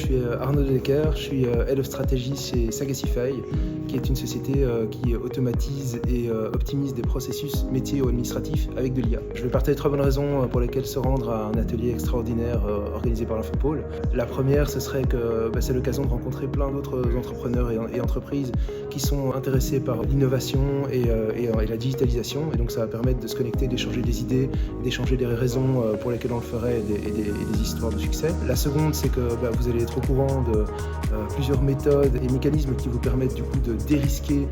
je suis Arnaud Dedecker, je suis Head of Strategy chez Sagacify, qui est une société qui automatise et optimise des processus métiers ou administratifs avec de l'IA. Je vais partager 3 bonnes raisons pour lesquelles se rendre à un atelier extraordinaire organisé par l'Infopole. La première, ce serait que c'est l'occasion de rencontrer plein d'autres entrepreneurs et entreprises qui sont intéressés par l'innovation et la digitalisation. Et donc ça va permettre de se connecter, d'échanger des idées, d'échanger des raisons pour lesquelles on le ferait et des histoires de succès. La seconde, c'est que vous allez être au courant de plusieurs méthodes et mécanismes qui vous permettent du coup de dérisquer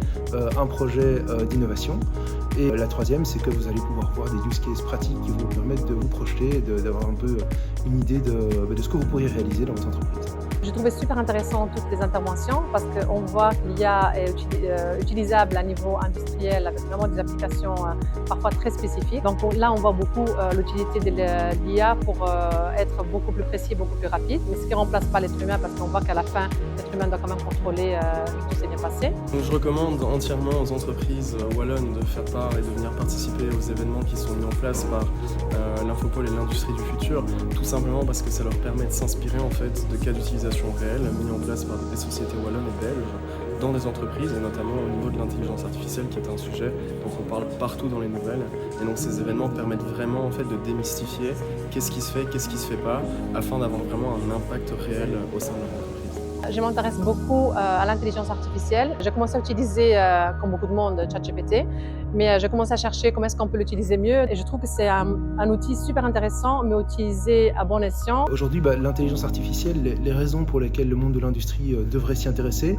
un projet d'innovation. Et la troisième, c'est que vous allez pouvoir voir des use cases pratiques qui vont vous permettre de vous projeter et d'avoir un peu une idée de ce que vous pourriez réaliser dans votre entreprise. J'ai trouvé super intéressant toutes les interventions parce qu'on voit que l'IA est utilisable à niveau industriel avec vraiment des applications parfois très spécifiques. Donc là, on voit beaucoup l'utilité de l'IA pour être beaucoup plus précis, beaucoup plus rapide, mais ce qui ne remplace pas l'être humain parce qu'on voit qu'à la fin, l'être humain doit quand même contrôler que tout s'est bien passé. Donc, je recommande entièrement aux entreprises wallonnes de faire part et de venir participer aux événements qui sont mis en place par l'Infopole et l'industrie du futur, tout simplement parce que ça leur permet de s'inspirer en fait de cas d'utilisation réels mis en place par des sociétés wallonnes et belges dans des entreprises et notamment au niveau de l'intelligence artificielle qui est un sujet dont on parle partout dans les nouvelles. Et donc ces événements permettent vraiment en fait de démystifier qu'est-ce qui se fait, qu'est-ce qui se fait pas, afin d'avoir vraiment un impact réel au sein de l'entreprise. Je m'intéresse beaucoup à l'intelligence artificielle. J'ai commencé à utiliser, comme beaucoup de monde, ChatGPT, mais j'ai commencé à chercher comment est-ce qu'on peut l'utiliser mieux. Et je trouve que c'est un outil super intéressant, mais utilisé à bon escient. Aujourd'hui, l'intelligence artificielle, les raisons pour lesquelles le monde de l'industrie devrait s'y intéresser,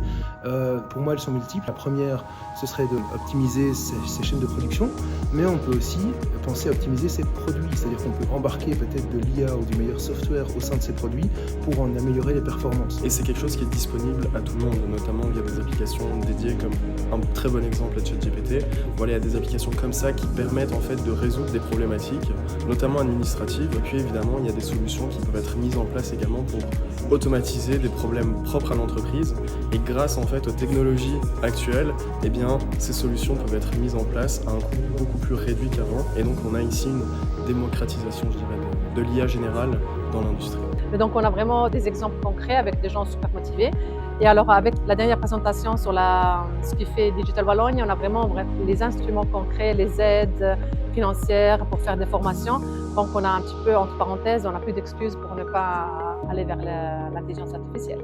pour moi, elles sont multiples. La première, ce serait d'optimiser ses chaînes de production, mais on peut aussi penser à optimiser ses produits. C'est-à-dire qu'on peut embarquer peut-être de l'IA ou du meilleur software au sein de ces produits pour en améliorer les performances. Et c'est quelque chose qui est disponible à tout le monde, notamment il y a des applications dédiées comme un très bon exemple est ChatGPT. Voilà, il y a des applications comme ça qui permettent en fait de résoudre des problématiques, notamment administratives. Et puis évidemment, il y a des solutions qui peuvent être mises en place également pour automatiser des problèmes propres à l'entreprise. Et grâce en fait aux technologies actuelles, eh bien, ces solutions peuvent être mises en place à un coût beaucoup plus réduit qu'avant. Et donc on a ici une démocratisation, je dirais, de l'IA générale dans l'industrie. Et donc on a vraiment des exemples concrets avec des gens super motivés. Et alors avec la dernière présentation sur ce qui fait Digital Wallonia, on a vraiment les instruments concrets, les aides financières pour faire des formations. Donc on a un petit peu, entre parenthèses, on n'a plus d'excuses pour ne pas aller vers l'intelligence artificielle.